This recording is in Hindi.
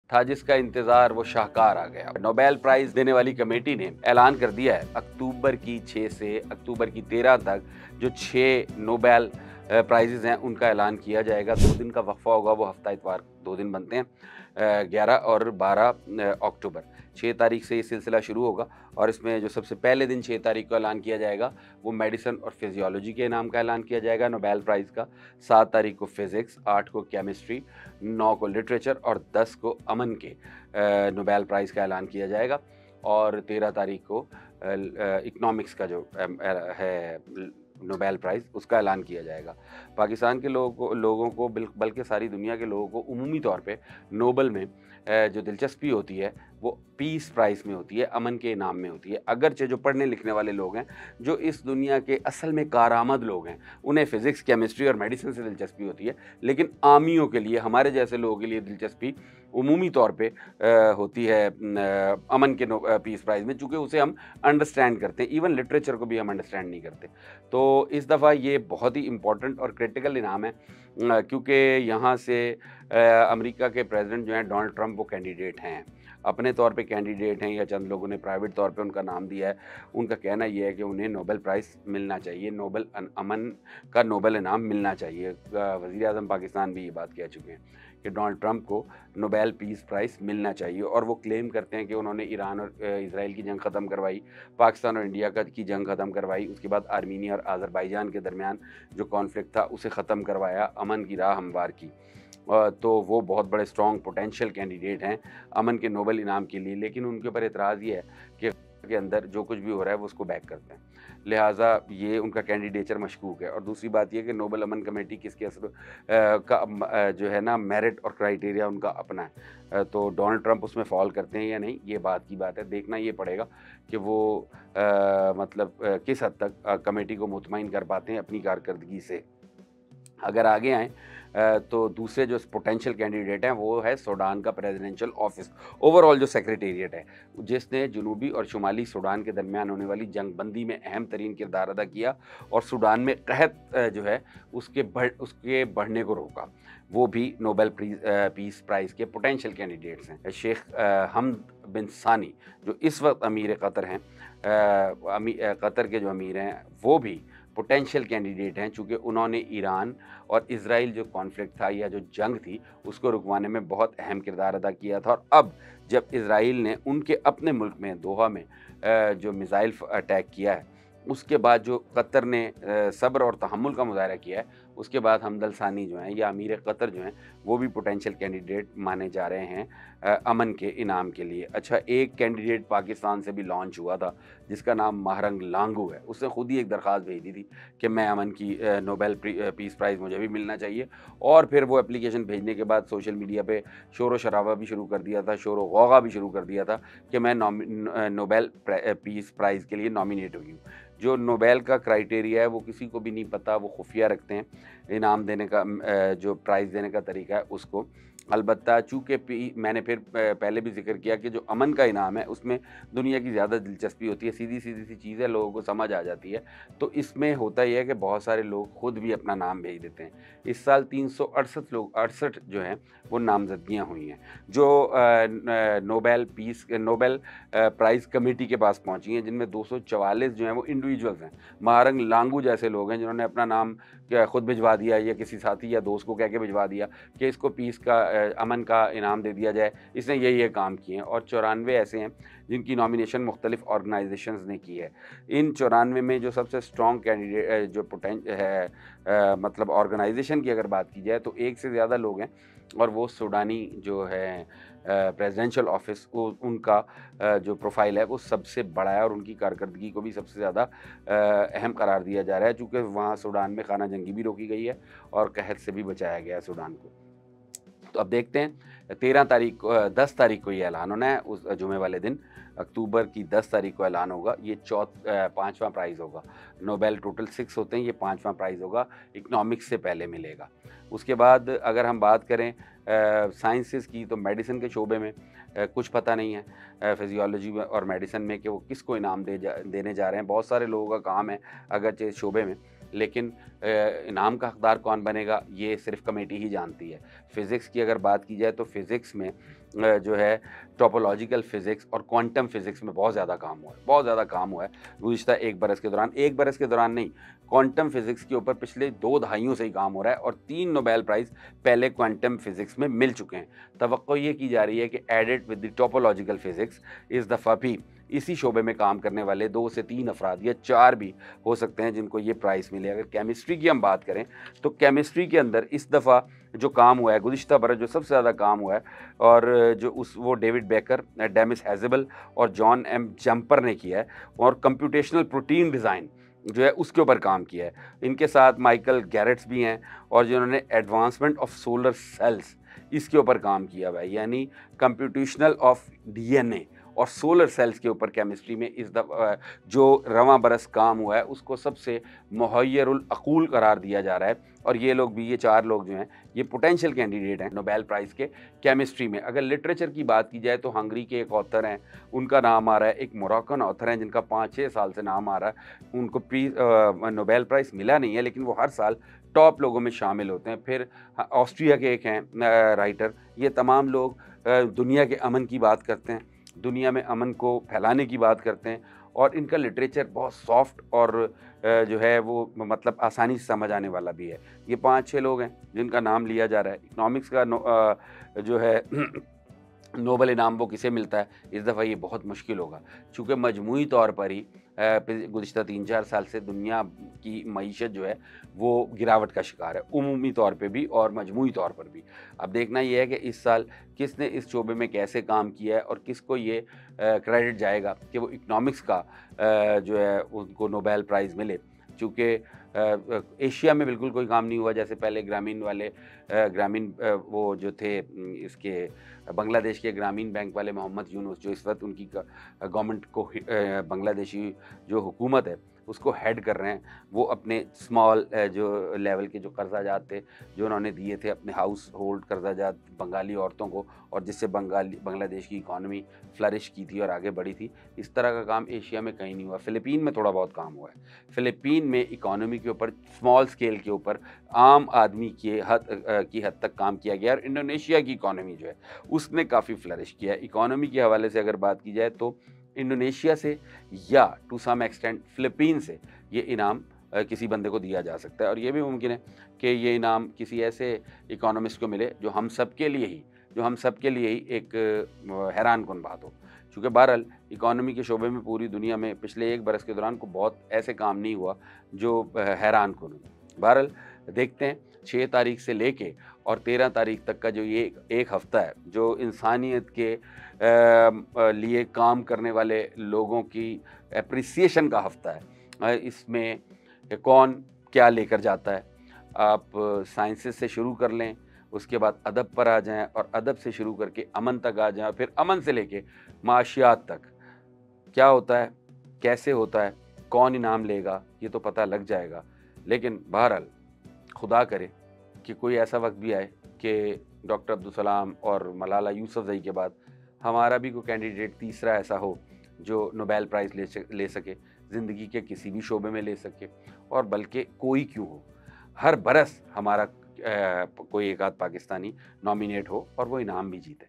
था जिसका इंतजार वो शाहकार आ गया। नोबेल प्राइज देने वाली कमेटी ने ऐलान कर दिया है अक्टूबर की 6 से अक्टूबर की 13 तक जो 6 नोबेल प्राइजेज हैं उनका ऐलान किया जाएगा। 2 दिन का वक्फा होगा, वो हफ्ता इतवार 2 दिन बनते हैं। 11 और 12 अक्टूबर 6 तारीख से ये सिलसिला शुरू होगा और इसमें जो सबसे पहले दिन 6 तारीख को ऐलान किया जाएगा वो मेडिसिन और फिजियोलॉजी के इनाम का ऐलान किया जाएगा नोबेल प्राइज़ का। 7 तारीख को फिज़िक्स, 8 को केमिस्ट्री, 9 को लिटरेचर और 10 को अमन के नोबेल प्राइज़ का ऐलान किया जाएगा और 13 तारीख को इकनॉमिक्स का जो है नोबेल प्राइज़ उसका ऐलान किया जाएगा। पाकिस्तान के लोगों को बल्कि सारी दुनिया के लोगों को उमूमी तौर पे नोबेल में जो दिलचस्पी होती है वो पीस प्राइज़ में होती है, अमन के इनाम में होती है। अगरचे जो पढ़ने लिखने वाले लोग हैं, जो इस दुनिया के असल में कारआमद लोग हैं, उन्हें फ़िज़िक्स, केमिस्ट्री और मेडिसिन से दिलचस्पी होती है, लेकिन आमियों के लिए, हमारे जैसे लोगों के लिए दिलचस्पी उमूमी तौर पे होती है अमन के पीस प्राइज़ में, चूँकि उसे हम अंडरस्टैंड करते हैं। इवन लिटरेचर को भी हम अंडरस्टैंड नहीं करते। तो इस दफ़ा ये बहुत ही इम्पोर्टेंट और क्रिटिकल इनाम है क्योंकि यहाँ से अमेरिका के प्रेसिडेंट जो हैं डोनाल्ड ट्रंप वो कैंडिडेट हैं, अपने तौर पे कैंडिडेट हैं या चंद लोगों ने प्राइवेट तौर पे उनका नाम दिया है। उनका कहना ये है कि उन्हें नोबेल प्राइज़ मिलना चाहिए, अमन का नोबेल इनाम मिलना चाहिए। वज़ीर आज़म पाकिस्तान भी ये बात कह चुके हैं कि डोनाल्ड ट्रंप को नोबेल पीस प्राइज़ मिलना चाहिए और वो क्लेम करते हैं कि उन्होंने ईरान और इसराइल की जंग ख़त्म करवाई, पाकिस्तान और इंडिया की जंग ख़त्म करवाई, उसके बाद आर्मीनिया और अज़रबैजान के दरमियान जो कॉन्फ्लिक्ट था उसे ख़त्म करवाया, अमन की राह हमवार की। तो वो बहुत बड़े स्ट्रॉन्ग पोटेंशियल कैंडिडेट हैं अमन के नोबेल इनाम के लिए, लेकिन उनके ऊपर एतराज़ ये है कि के अंदर जो कुछ भी हो रहा है वो उसको बैक करते हैं, लिहाजा ये उनका कैंडिडेचर मशकूक है। और दूसरी बात ये कि नोबेल अमन कमेटी किसके असर जो है ना मेरिट और क्राइटेरिया उनका अपना है। तो डोनाल्ड ट्रंप उसमें फॉल करते हैं या नहीं, ये बात की बात है, देखना ये पड़ेगा कि वो किस हद तक कमेटी को मुतमईन कर पाते हैं अपनी कारकर्दगी से। अगर आगे आएँ तो दूसरे जो पोटेंशियल कैंडिडेट हैं वो है सूडान का प्रेसिडेंशियल ऑफिस, ओवरऑल जो सेक्रेटेरिएट है, जिसने जनूबी और शुमाली सूडान के दरमियान होने वाली जंगबंदी में अहम तरीन किरदार अदा किया और सूडान में कहत जो है उसके बढ़ने को रोका। वो भी नोबेल पीस प्राइज़ के पोटेंशियल कैंडिडेट्स हैं। शेख हमद बिन सानी जो इस वक्त अमीर क़तर हैं, क़तर के जो अमीर हैं वो भी पोटेंशियल कैंडिडेट हैं, चूँकि उन्होंने ईरान और इज़राइल जो कॉन्फ्लिक्ट था या जो जंग थी उसको रुकवाने में बहुत अहम किरदार अदा किया था। और अब जब इज़राइल ने उनके अपने मुल्क में दोहा में जो मिसाइल अटैक किया है, उसके बाद जो क़तर ने सब्र और तहम्मुल का मुज़ाहरा किया है, उसके बाद हमद अल सानी जो हैं या अमीर क़तर जो हैं वो भी पोटेंशियल कैंडिडेट माने जा रहे हैं अमन के इनाम के लिए। अच्छा, एक कैंडिडेट पाकिस्तान से भी लॉन्च हुआ था जिसका नाम महरंग लांगू है, उसने खुद ही एक दरख्वास्त भेजी थी कि मैं अमन की नोबेल पीस प्राइज़ मुझे भी मिलना चाहिए। और फिर वो एप्लीकेशन भेजने के बाद सोशल मीडिया पे शोर व शराबा भी शुरू कर दिया था, शोर व गौगा भी शुरू कर दिया था कि मैं नोबेल पीस प्राइज़ के लिए नॉमिनेट हुई हूँ। जो नोबेल का क्राइटेरिया है वो किसी को भी नहीं पता, वो खुफिया रखते हैं इनाम देने का, जो प्राइज़ देने का तरीका है उसको। अलबत्ता चूँकि मैंने फिर पहले भी ज़िक्र किया कि जो अमन का इनाम है उसमें दुनिया की ज़्यादा दिलचस्पी होती है, सीधी-सीधी सी चीज़ है, लोगों को समझ आ जाती है। तो इसमें होता ये है कि बहुत सारे लोग खुद भी अपना नाम भेज देते हैं। इस साल 368 जो हैं वो नामज़दगियाँ हुई हैं, जो नोबेल प्राइज़ कमेटी के पास पहुँची हैं, जिनमें 244 जो हैं वो इंडिविजुअल्स हैं। महरंग लांगू जैसे लोग हैं जिन्होंने अपना नाम खुद भिजवा दिया या किसी साथी या दोस्त को कह के भिजवा दिया कि इसको पीस का अमन का इनाम दे दिया जाए, इसने ये काम किए हैं। और 94 ऐसे हैं जिनकी नॉमिनेशन मुख्तलिफ ऑर्गेनाइजेशंस ने की है। इन 94 में जो सबसे स्ट्रॉन्ग कैंडिडेट जो मतलब ऑर्गेनाइजेशन की अगर बात की जाए तो एक से ज़्यादा लोग हैं और वो सूडानी जो है प्रेसिडेंशियल ऑफिस उनका जो प्रोफाइल है वो सबसे बड़ा है और उनकी कारकर्दगी को भी सबसे ज़्यादा अहम करार दिया जा रहा है, चूँकि वहाँ सूडान में खाना जंगी भी रोकी गई है और कहत से भी बचाया गया है सूडान को। तो अब देखते हैं 10 तारीख को ये ऐलान होना है, उस जुमे वाले दिन अक्टूबर की 10 तारीख को ऐलान होगा। ये 5वां प्राइज़ होगा। नोबेल टोटल 6 होते हैं, ये 5वां प्राइज़ होगा, इकनॉमिक्स से पहले मिलेगा। उसके बाद अगर हम बात करें साइंसेस की तो मेडिसिन के शोबे में कुछ पता नहीं है फिजियोलॉजी में और मेडिसिन में कि वो किसको इनाम देने जा रहे हैं। बहुत सारे लोगों का काम है अगरचे इस शोबे में, लेकिन इनाम का हकदार कौन बनेगा ये सिर्फ कमेटी ही जानती है। फ़िज़िक्स की अगर बात की जाए तो फ़िज़िक्स में जो है टोपोलॉजिकल फ़िज़िक्स और क्वांटम फ़िज़िक्स में बहुत ज़्यादा काम हुआ है, बहुत ज़्यादा काम हुआ है गुज़िश्ता 1 बरस के दौरान। 1 बरस के दौरान नहीं, क्वांटम फ़िज़िक्स के ऊपर पिछले 2 दहाइयों से ही काम हो रहा है और 3 नोबेल प्राइज़ पहले क्वांटम फ़िज़िक्स में मिल चुके हैं। तवक्को ये की जा रही है कि added with the topological physics इस दफ़ा भी इसी शोबे में काम करने वाले 2 से 3 अफ़राद या 4 भी हो सकते हैं जिनको ये प्राइज़ मिले। अगर केमिस्ट्री की हम बात करें तो केमिस्ट्री के अंदर इस दफ़ा जो काम हुआ है, गुज़िश्ता बरस जो सबसे ज़्यादा काम हुआ है और जो वो डेविड बेकर, डेमिस हैज़ेबल और जॉन एम जम्पर ने किया है और कंप्यूटेशनल प्रोटीन डिज़ाइन जो है उसके ऊपर काम किया है। इनके साथ माइकल गैरेट्स भी हैं और जिन्होंने एडवांसमेंट ऑफ सोलर सेल्स इसके ऊपर काम किया हुआ है, यानी कंप्यूटेशनल ऑफ डीएनए और सोलर सेल्स के ऊपर केमिस्ट्री में इस दफ़ा जो रवां बरस काम हुआ है उसको सबसे मुहय्यरुल अक़ूल करार दिया जा रहा है। और ये लोग भी, ये 4 लोग जो हैं, ये पोटेंशियल कैंडिडेट हैं नोबेल प्राइज़ के केमिस्ट्री में। अगर लिटरेचर की बात की जाए तो हंगरी के एक ऑथर हैं, उनका नाम आ रहा है, एक मोरक्कन ऑथर हैं जिनका 5-6 साल से नाम आ रहा है। उनको नोबेल प्राइज़ मिला नहीं है लेकिन वो हर साल टॉप लोगों में शामिल होते हैं। फिर ऑस्ट्रिया के एक हैं राइटर। ये तमाम लोग दुनिया के अमन की बात करते हैं, दुनिया में अमन को फैलाने की बात करते हैं और इनका लिटरेचर बहुत सॉफ्ट और जो है वो मतलब आसानी से समझ आने वाला भी है। ये 5-6 लोग हैं जिनका नाम लिया जा रहा है। इकनॉमिक्स का जो है नोबेल इनाम वो किसे मिलता है, इस दफ़ा ये बहुत मुश्किल होगा चूँकि मजमूई तौर पर ही गुज़िश्ता 3-4 साल से दुनिया की मईशत जो है वो गिरावट का शिकार है, उमूमी तौर पे भी और मजमूई तौर पर भी। अब देखना ये है कि इस साल किसने इस शोबे में कैसे काम किया है और किसको ये क्रेडिट जाएगा कि वो इकनॉमिक्स का जो है उनको नोबेल प्राइज़ मिले। चूँकि एशिया में बिल्कुल कोई काम नहीं हुआ, जैसे पहले ग्रामीण वाले वो जो थे इसके बांग्लादेश के ग्रामीण बैंक वाले मोहम्मद यूनुस, जो इस वक्त उनकी गवर्नमेंट को बांग्लादेशी जो हुकूमत है उसको हेड कर रहे हैं, वो अपने स्मॉल जो लेवल के जो कर्जाजात थे जो उन्होंने दिए थे अपने हाउस होल्ड कर्जाजात बंगाली औरतों को, और जिससे बांग्लादेश की इकॉनमी फ्लरिश की थी और आगे बढ़ी थी, इस तरह का काम एशिया में कहीं नहीं हुआ। फ़िलिपीन में थोड़ा बहुत काम हुआ है। फ़िलिपीन में इकॉनमी के ऊपर स्मॉल स्केल के ऊपर आम आदमी की हद तक काम किया गया और इंडोनेशिया की इकॉनमी जो है उसने काफ़ी फ्लरिश किया है। इकॉनमी के हवाले से अगर बात की जाए तो इंडोनेशिया से या टू सम एक्सटेंट फ़िलिपीन से ये इनाम किसी बंदे को दिया जा सकता है और ये भी मुमकिन है कि ये इनाम किसी ऐसे इकोनॉमिस्ट को मिले जो हम सब के लिए ही एक हैरानकुन बात हो। चूँकि बहरहाल इकॉनमी के शोबे में पूरी दुनिया में पिछले 1 बरस के दौरान को बहुत ऐसे काम नहीं हुआ जो हैरानकुन हो। बहरहाल देखते हैं 6 तारीख से लेके और 13 तारीख तक का जो ये एक हफ़्ता है, जो इंसानियत के लिए काम करने वाले लोगों की एप्रिसिएशन का हफ़्ता है। इसमें कौन क्या लेकर जाता है। आप साइंसेस से शुरू कर लें, उसके बाद अदब पर आ जाएँ और अदब से शुरू करके अमन तक आ जाएँ और फिर अमन से लेके माशियात तक। क्या होता है, कैसे होता है, कौन इनाम लेगा, ये तो पता लग जाएगा। लेकिन बहरहाल खुदा करे कि कोई ऐसा वक्त भी आए कि डॉक्टर अब्दुल सलाम और मलाला यूसुफ़ज़ई के बाद हमारा भी कोई कैंडिडेट तीसरा ऐसा हो जो नोबेल प्राइज़ ले सके, ज़िंदगी के किसी भी शोबे में ले सके, और बल्कि कोई क्यों हो, हर बरस हमारा कोई एक आध पाकिस्तानी नॉमिनेट हो और वो इनाम भी जीते।